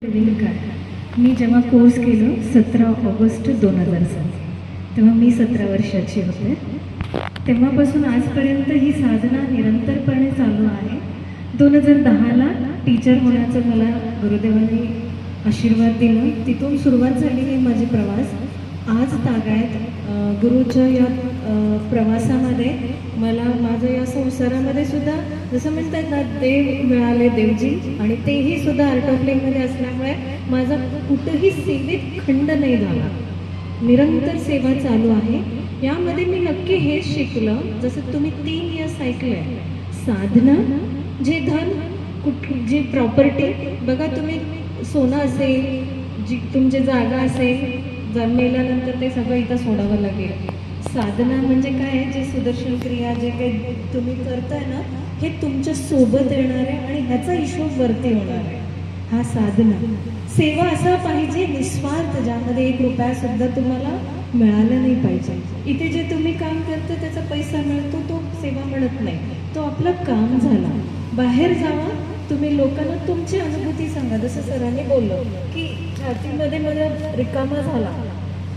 मी जेव्हा कोर्स केलं 17 ऑगस्ट 2007 तेव्हा मी 17 वर्षाची होते. तेव्हापासून आजपर्यंत ही साधना निरंतरपणे चालू आहे. 2010ला टीचर होण्याचं मला गुरुदेवांनी आशीर्वाद दिला. तिथून सुरुवात झाली आहे माझी प्रवास. आज तागायत गुरुच्या या प्रवासामध्ये मला माझं या संसारामध्ये सुद्धा जसं म्हणतात ना, देव मिळाले, देवजी, आणि तेही सुद्धा आर्ट ऑफ लिव्हिंगमध्ये असल्यामुळे माझा कुठंही सेवेत खंड नाही झाला. निरंतर सेवा चालू आहे. यामध्ये मी नक्की हेच शिकलं, जसं तुम्ही 3 इयर्स ऐकलंय, साधना, जे धन, जी प्रॉपर्टी, बघा तुम्ही सोनं असेल, जी तुमची जागा असेल, जन्मेल्यानंतर ते सगळं इथं सोडावं लागेल. साधना म्हणजे काय, जे सुदर्शन क्रिया जे काही तुम्ही करताय ना, हे तुमच्या सोबत येणार आहे आणि ह्याचा हिशोब वरती होणार आहे. हा साधना. सेवा असा पाहिजे निस्वार्थ, ज्यामध्ये 1 रुपया सुद्धा तुम्हाला मिळाला नाही पाहिजे. इथे जे तुम्ही काम करता त्याचा पैसा मिळतो, तो सेवा मिळत नाही, तो आपलं काम झाला. बाहेर जावा, तुम्ही लोकांना तुमची अनुभूती सांगा. जसं सरांनी बोललं की छातीमध्ये मला रिकामा झाला,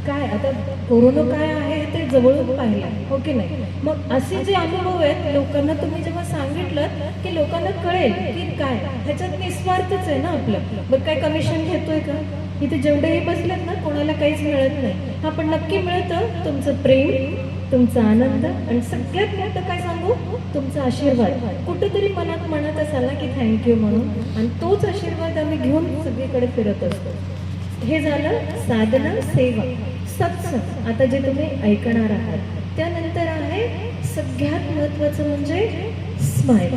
काय आता कोरोना काय आहे ते जवळून पाहिलं, हो की नाही. मग असे जे अनुभव आहेत लोकांना तुम्ही जेव्हा सांगितलं की लोकांना कळेल की काय ह्याच्यात निस्वार्थच आहे ना आपलं. मग काय कमिशन घेतोय का? इथे जेवढेही बसलेत ना, कोणाला काहीच मिळत नाही. हा पण नक्की मिळतं तुमचं प्रेम, तुमचा आनंद, आणि सगळ्यात मोठं काय सांगू, तुमचा आशीर्वाद. कुठेतरी मनात म्हणत असाल ना की थँक्यू म्हणून, आणि तोच आशीर्वाद आम्ही घेऊन सगळीकडे फिरत असतो. हे झालं साधना, सेवा, सत्संग, आता जे तुम्ही ऐकणार आहात. त्यानंतर आहे सगळ्यात महत्त्वाचं म्हणजे स्माईल,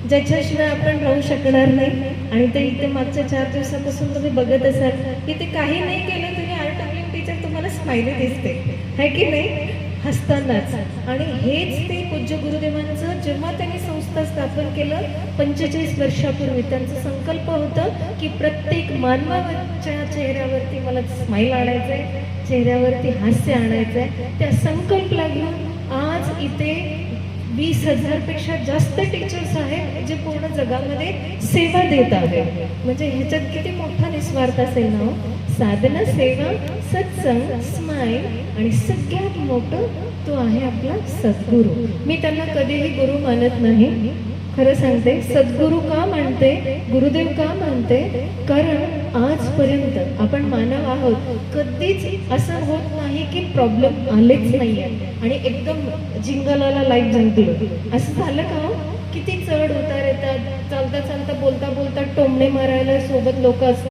ज्याच्याशिवाय आपण राहू शकणार नाही. आणि ते इथे मागच्या 4 दिवसापासून तुम्ही बघत असाल की ते काही नाही केलं तरी आर्ट ऑफ लिव्हिंग टीचर तुम्हाला स्माइली दिसते, है की नाही, हसतानाच. आणि हेच ते पूज्य गुरुदेवांचं जेव्हा त्यांनी संस्था स्थापन केलं 45 वर्षापूर्वी, त्यांचा संकल्प होतं की प्रत्येक मानवाच्या चेहऱ्यावरती मला स्माईल आणायचंय, चेहऱ्यावरती हास्य आणायचंय. त्या संकल्पला घेऊन आज इथे 20,000 पेक्षा जास्त टीचर्स आहेत जे पूर्ण जगामध्ये सेवा देत आहेत. म्हणजे ह्याच्यात किती मोठा निस्वार्थ असेल ना. साधना, सेवा, सत्संग, स्माईल, आणि सगळ्यात मोठं तो आहे आपला सद्गुरू. मी त्यांना कधीही गुरु मानत नाही, खरं सांगते. सद्गुरू का मानते, गुरुदेव का मानते, कारण आजपर्यंत आपण मानव आहोत, कधीच असं होत नाही की प्रॉब्लेम आलेच नाहीये आणि एकदम जिंगलाला लाईट जिंकलं असं झालं का. किती चढ उतार येतात, चालता चालता, बोलता बोलता टोमणे मारायला सोबत लोक असतात.